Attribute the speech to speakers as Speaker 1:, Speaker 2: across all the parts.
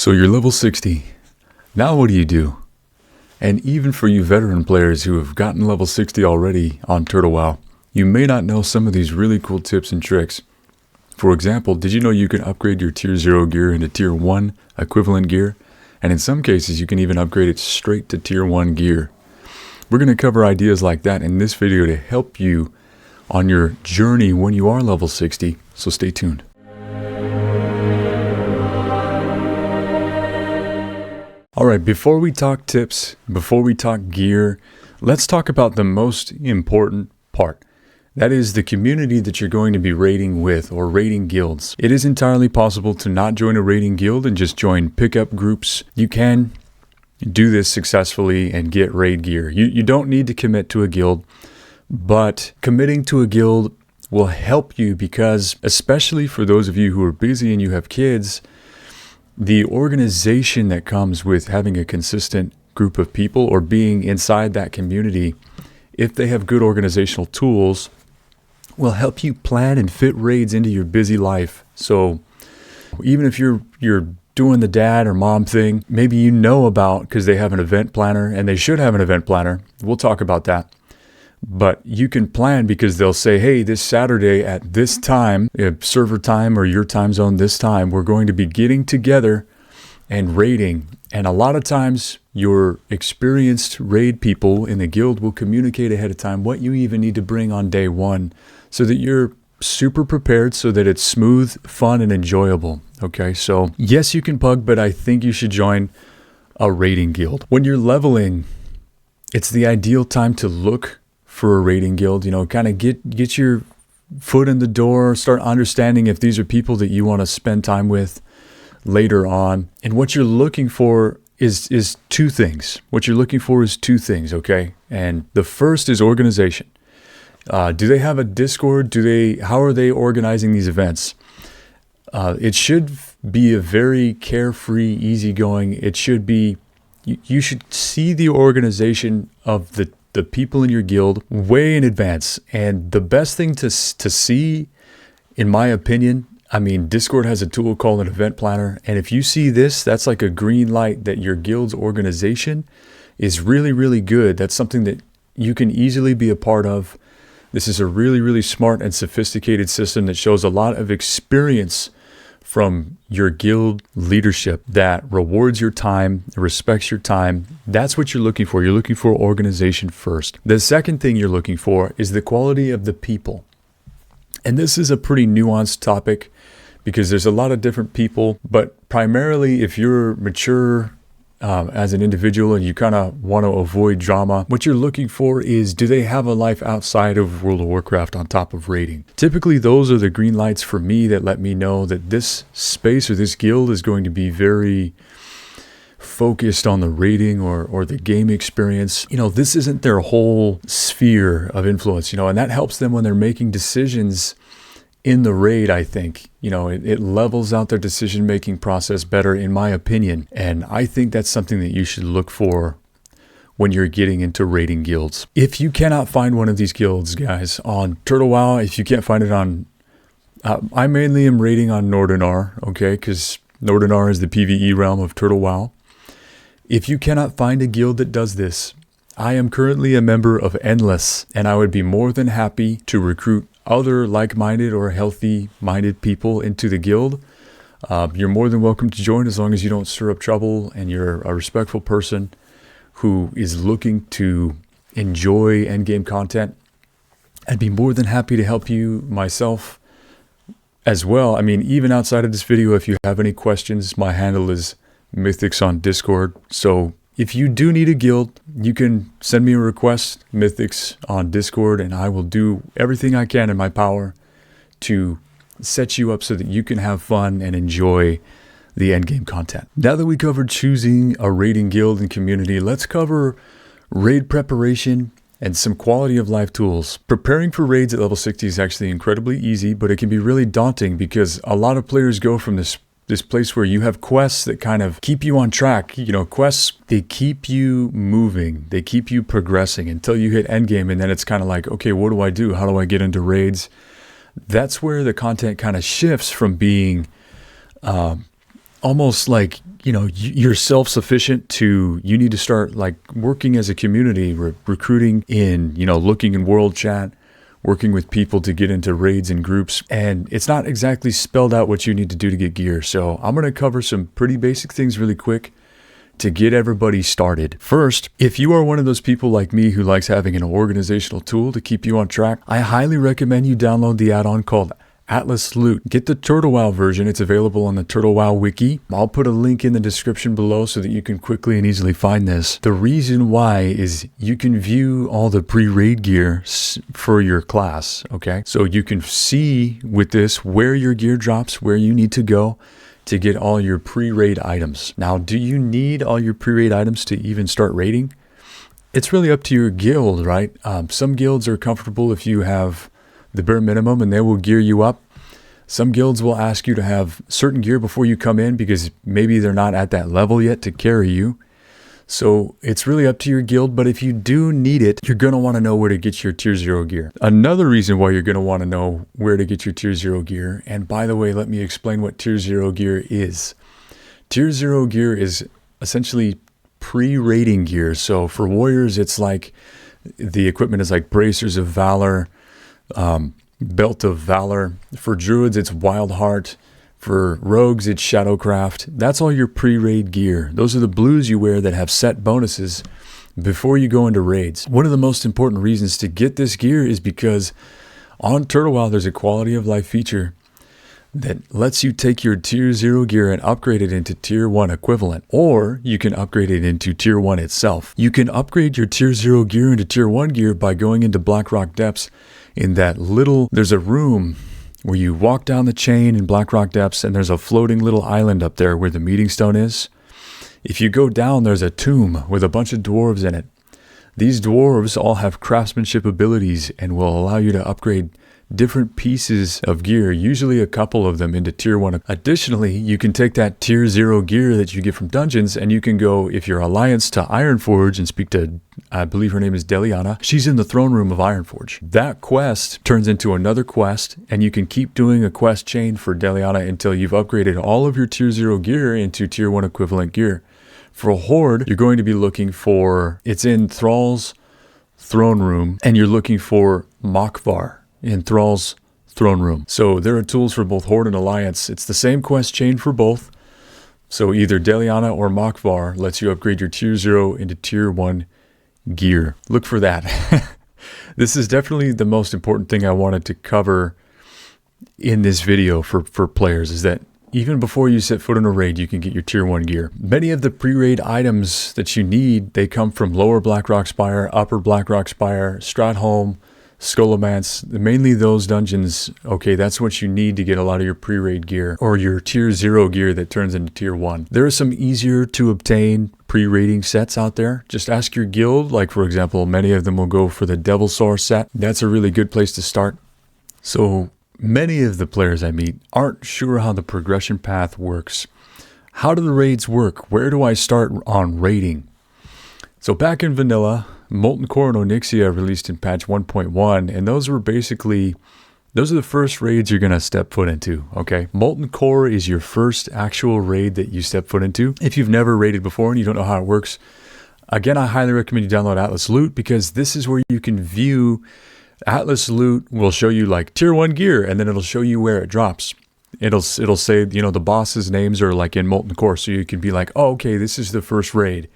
Speaker 1: So you're level 60. Now what do you do? And even for you veteran players who have gotten level 60 already on Turtle WoW, you may not know some of these really cool tips and tricks. For example, did you know you can upgrade your tier 0 gear into tier 1 equivalent gear? And in some cases, you can even upgrade it straight to tier 1 gear. We're going to cover ideas like that in this video to help you on your journey when you are level 60, so stay tuned. Alright, before we talk tips, before we talk gear, let's talk about the most important part. That is the community that you're going to be raiding with, or raiding guilds. It is entirely possible to not join a raiding guild and just join pickup groups. You can do this successfully and get raid gear. You don't need to commit to a guild, but committing to a guild will help you because, especially for those of you who are busy and you have kids, the organization that comes with having a consistent group of people or being inside that community, if they have good organizational tools, will help you plan and fit raids into your busy life. So even if you're doing the dad or mom thing, maybe you know about, because they have an event planner, and they should have an event planner. We'll talk about that. But you can plan because they'll say, hey, this Saturday at this time, server time or your time zone this time, we're going to be getting together and raiding. And a lot of times your experienced raid people in the guild will communicate ahead of time what you even need to bring on day one so that you're super prepared, so that it's smooth, fun, and enjoyable. Okay, so yes, you can pug, but I think you should join a raiding guild. When you're leveling, it's the ideal time to look for a raiding guild, kind of get your foot in the door, start understanding if these are people that you want to spend time with later on. And what you're looking for is two things. What you're looking for is two things, okay? And the first is organization. Do they have a Discord? How are they organizing these events? It should be a very carefree, easygoing. It should be, you should see the organization of the people in your guild way in advance. And the best thing to see, in my opinion, Discord has a tool called an event planner. And if you see this, that's like a green light that your guild's organization is really, really good. That's something that you can easily be a part of. This is a really, really smart and sophisticated system that shows a lot of experience from your guild leadership that rewards your time, respects your time. That's what you're looking for. You're looking for organization first. The second thing you're looking for is the quality of the people. And this is a pretty nuanced topic because there's a lot of different people, but primarily if you're mature as an individual and you kind of want to avoid drama, what you're looking for is, do they have a life outside of World of Warcraft on top of raiding? Typically, those are the green lights for me that let me know that this space or this guild is going to be very focused on the raiding or the game experience. This isn't their whole sphere of influence, and that helps them when they're making decisions in the raid. I think, it levels out their decision-making process better, in my opinion. And I think that's something that you should look for when you're getting into raiding guilds. If you cannot find one of these guilds, guys, on Turtle WoW, if you can't find it on, I mainly am raiding on Nordinar, okay? Because Nordinar is the PvE realm of Turtle WoW. If you cannot find a guild that does this, I am currently a member of Endless, and I would be more than happy to recruit other like-minded or healthy-minded people into the guild. You're more than welcome to join as long as you don't stir up trouble and you're a respectful person who is looking to enjoy endgame content. I'd be more than happy to help you myself as well. Even outside of this video, if you have any questions, my handle is Mythix on Discord. So if you do need a guild, you can send me a request, Mythix on Discord, and I will do everything I can in my power to set you up so that you can have fun and enjoy the endgame content. Now that we covered choosing a raiding guild and community, let's cover raid preparation and some quality of life tools. Preparing for raids at level 60 is actually incredibly easy, but it can be really daunting because a lot of players go from this place where you have quests that kind of keep you on track. Quests, they keep you moving. They keep you progressing until you hit endgame. And then it's kind of like, okay, what do I do? How do I get into raids? That's where the content kind of shifts from being almost like, you're self-sufficient you need to start like working as a community, recruiting in, looking in world chat, working with people to get into raids and groups. And it's not exactly spelled out what you need to do to get gear. So I'm going to cover some pretty basic things really quick to get everybody started. First, if you are one of those people like me who likes having an organizational tool to keep you on track, I highly recommend you download the add-on called Atlas Loot. Get the Turtle Wow version. It's available on the Turtle Wow wiki. I'll put a link in the description below so that you can quickly and easily find this. The reason why is you can view all the pre-raid gear for your class, okay? So you can see with this where your gear drops, where you need to go to get all your pre-raid items. Now, do you need all your pre-raid items to even start raiding? It's really up to your guild, right? Some guilds are comfortable if you have the bare minimum and they will gear you up. Some guilds will ask you to have certain gear before you come in because maybe they're not at that level yet to carry you. So it's really up to your guild, but if you do need it, you're going to want to know where to get your tier 0 gear. Another reason why you're going to want to know where to get your tier 0 gear, and by the way, let me explain what tier 0 gear is. Tier 0 gear is essentially pre-raiding gear. So for warriors, it's like the equipment is like bracers of valor, belt of valor. For druids, it's wild heart. For rogues, it's shadowcraft. That's all your pre-raid gear. Those are the blues you wear that have set bonuses before you go into raids. One of the most important reasons to get this gear is because on Turtle Wow, there's a quality of life feature that lets you take your tier 0 gear and upgrade it into tier 1 equivalent, or you can upgrade it into tier 1 itself. You can upgrade your tier 0 gear into tier 1 gear by going into Blackrock Depths. In that there's a room where you walk down the chain in Blackrock Depths, and there's a floating little island up there where the meeting stone is. If you go down, there's a tomb with a bunch of dwarves in it. These dwarves all have craftsmanship abilities and will allow you to upgrade different pieces of gear, usually a couple of them, into tier 1. Additionally, you can take that tier 0 gear that you get from dungeons, and you can go, if you're Alliance, to Ironforge and speak to, I believe her name is Deliana. She's in the throne room of Ironforge. That quest turns into another quest, and you can keep doing a quest chain for Deliana until you've upgraded all of your tier 0 gear into tier 1 equivalent gear. For a Horde, you're going to be looking for, it's in Thrall's throne room, and you're looking for Makvar in Thrall's throne room. So there are tools for both Horde and Alliance. It's the same quest chain for both. So either Deliana or Makvar lets you upgrade your tier 0 into tier 1 gear. Look for that. This is definitely the most important thing I wanted to cover in this video for players, is that even before you set foot in a raid, you can get your tier 1 gear. Many of the pre-raid items that you need, they come from Lower Blackrock Spire, Upper Blackrock Spire, Stratholme, Scholomance, mainly those dungeons. Okay, that's what you need to get a lot of your pre-raid gear, or your tier 0 gear that turns into tier 1. There are some easier to obtain pre-raiding sets out there. Just ask your guild. Like, for example, many of them will go for the Devil Source set. That's a really good place to start. So many of the players I meet aren't sure how the progression path works. How do the raids work? Where do I start on raiding? So back in vanilla, Molten Core and Onyxia released in patch 1.1, and those are the first raids you're going to step foot into, okay? Molten Core is your first actual raid that you step foot into. If you've never raided before and you don't know how it works, again, I highly recommend you download Atlas Loot, because this is where you can view. Atlas Loot will show you like tier 1 gear, and then it'll show you where it drops. It'll say, the bosses' names are like in Molten Core, so you can be like, oh, okay, this is the first raid.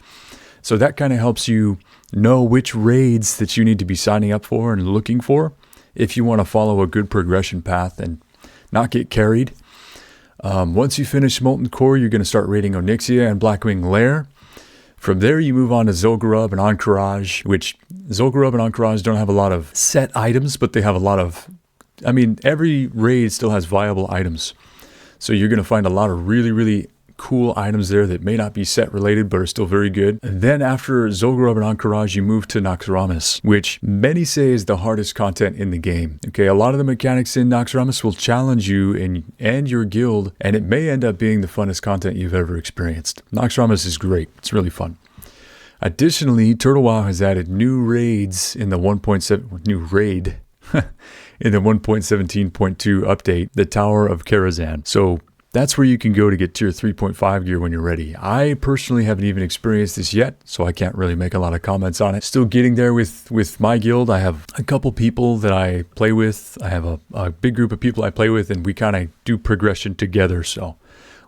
Speaker 1: So that kind of helps you know which raids that you need to be signing up for and looking for if you want to follow a good progression path and not get carried. Once you finish Molten Core, you're going to start raiding Onyxia and Blackwing Lair. From there, you move on to Zul'Gurub and Encourage, which Zul'Gurub and Encourage don't have a lot of set items, but they have a lot of, every raid still has viable items. So you're going to find a lot of really, really cool items there that may not be set related, but are still very good. And then after Zul'Gurub and Encourage, you move to Naxxramas, which many say is the hardest content in the game. Okay, a lot of the mechanics in Naxxramas will challenge you and your guild, and it may end up being the funnest content you've ever experienced. Naxxramas is great. It's really fun. Additionally, Turtle Wow has added new raids in the 1.17.2 update, the Tower of Karazhan. So That's where you can go to get tier 3.5 gear when you're ready. I personally haven't even experienced this yet, so I can't really make a lot of comments on it. Still getting there with my guild. I have a couple people that I play with. I have a big group of people I play with, and we kind of do progression together, so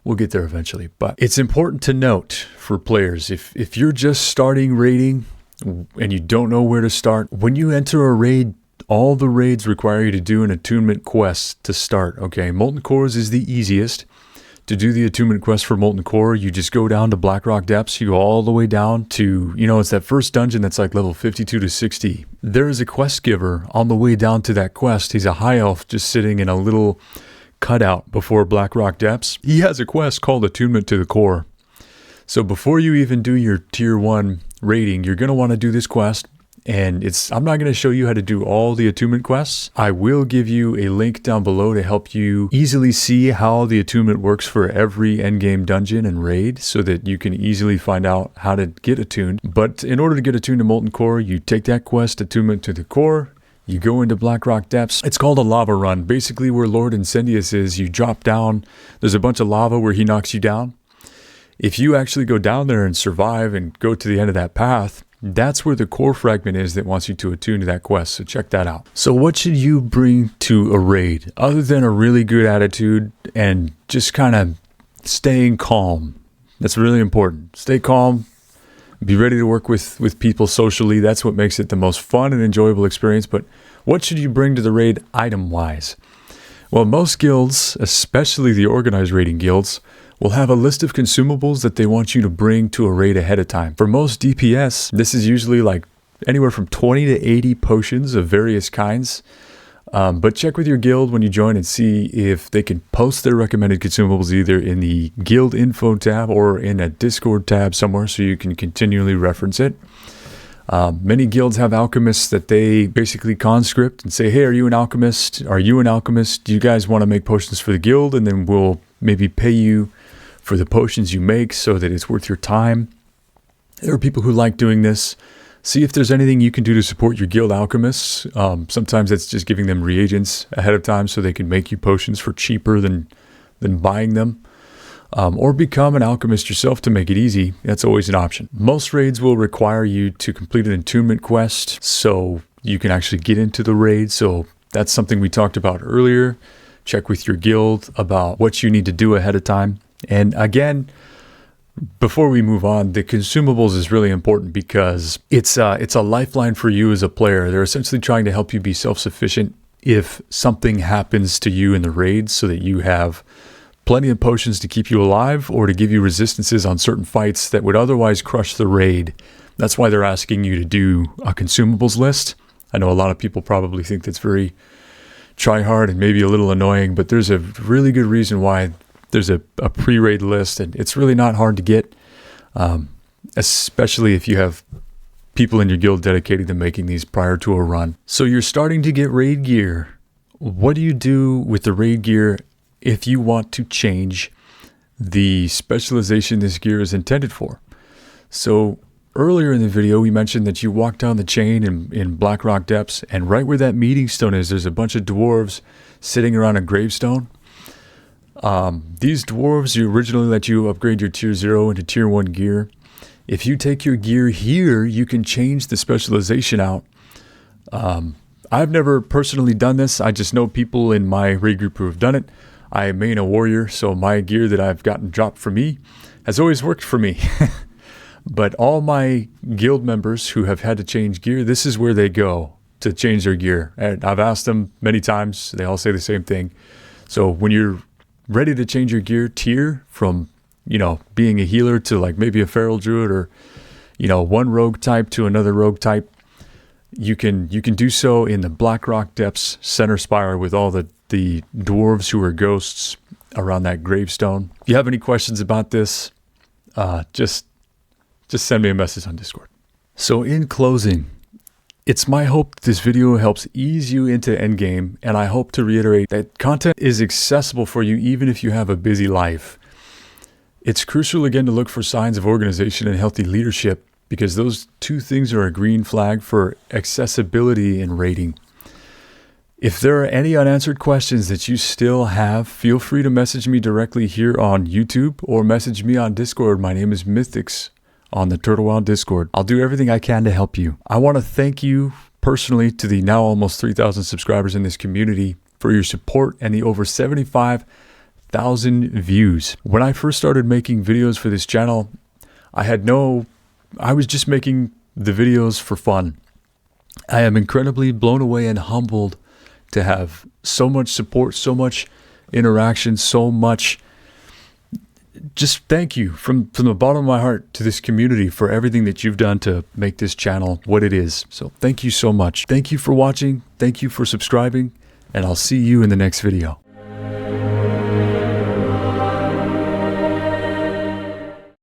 Speaker 1: we'll get there eventually. But it's important to note for players, if you're just starting raiding and you don't know where to start, when you enter a raid, all the raids require you to do an attunement quest to start, okay? Molten Cores is the easiest. To do the attunement quest for Molten Core, you just go down to Blackrock Depths. You go all the way down to, it's that first dungeon that's like level 52 to 60. There is a quest giver on the way down to that quest. He's a high elf just sitting in a little cutout before Blackrock Depths. He has a quest called Attunement to the Core. So before you even do your tier 1 raiding, you're going to want to do this quest. And I'm not going to show you how to do all the attunement quests. I will give you a link down below to help you easily see how the attunement works for every endgame dungeon and raid so that you can easily find out how to get attuned. But in order to get attuned to Molten Core, you take that quest, Attunement to the Core, you go into Blackrock Depths. It's called a lava run. Basically where Lord Incendius is, you drop down. There's a bunch of lava where he knocks you down. If you actually go down there and survive and go to the end of that path, that's where the core fragment is that wants you to attune to that quest, so check that out. So what should you bring to a raid other than a really good attitude and just kind of staying calm? That's really important. Stay calm, be ready to work with people socially. That's what makes it the most fun and enjoyable experience. But what should you bring to the raid item-wise? Well, most guilds, especially the organized raiding guilds, will have a list of consumables that they want you to bring to a raid ahead of time. For most DPS, this is usually like anywhere from 20 to 80 potions of various kinds. But check with your guild when you join and see if they can post their recommended consumables either in the guild info tab or in a Discord tab somewhere so you can continually reference it. Many guilds have alchemists that they basically conscript and say, hey, are you an alchemist? Are you an alchemist? Do you guys want to make potions for the guild? And then we'll maybe pay you for the potions you make so that it's worth your time. There are people who like doing this. See if there's anything you can do to support your guild alchemists. Sometimes it's just giving them reagents ahead of time so they can make you potions for cheaper than buying them. Or become an alchemist yourself to make it easy. That's always an option. Most raids will require you to complete an attunement quest so you can actually get into the raid. So that's something we talked about earlier. Check with your guild about what you need to do ahead of time. And again, before we move on, the consumables is really important because it's a lifeline for you as a player. They're essentially trying to help you be self-sufficient if something happens to you in the raid so that you have plenty of potions to keep you alive or to give you resistances on certain fights that would otherwise crush the raid. That's why they're asking you to do a consumables list. I know a lot of people probably think that's very try hard and maybe a little annoying, but there's a really good reason why there's a pre-raid list, and it's really not hard to get, especially if you have people in your guild dedicated to making these prior to a run. So you're starting to get raid gear. What do you do with the raid gear if you want to change the specialization this gear is intended for? So earlier in the video, we mentioned that you walk down the chain in Blackrock Depths, and right where that meeting stone is, there's a bunch of dwarves sitting around a gravestone. These dwarves originally let you upgrade your tier 0 into tier 1 gear. If you take your gear here, you can change the specialization out. I've never personally done this. I just know people in my raid group who have done it. I main a warrior, so my gear that I've gotten dropped for me has always worked for me. But all my guild members who have had to change gear, this is where they go to change their gear. And I've asked them many times. They all say the same thing. So when you're ready to change your gear tier from, being a healer to like maybe a feral druid or, one rogue type to another rogue type, you can do so in the Blackrock Depths center spire with all the dwarves who are ghosts around that gravestone. If you have any questions about this, just send me a message on Discord. So in closing, it's my hope this video helps ease you into endgame, and I hope to reiterate that content is accessible for you even if you have a busy life. It's crucial again to look for signs of organization and healthy leadership because those two things are a green flag for accessibility in raiding. If there are any unanswered questions that you still have, feel free to message me directly here on YouTube or message me on Discord. My name is Mythix on the Turtle Wild Discord. I'll do everything I can to help you. I want to thank you personally to the now almost 3,000 subscribers in this community for your support and the over 75,000 views. When I first started making videos for this channel, I was just making the videos for fun. I am incredibly blown away and humbled to have so much support, so much interaction, so much. Just thank you from the bottom of my heart to this community for everything that you've done to make this channel what it is. So thank you so much. Thank you for watching. Thank you for subscribing, and I'll see you in the next video.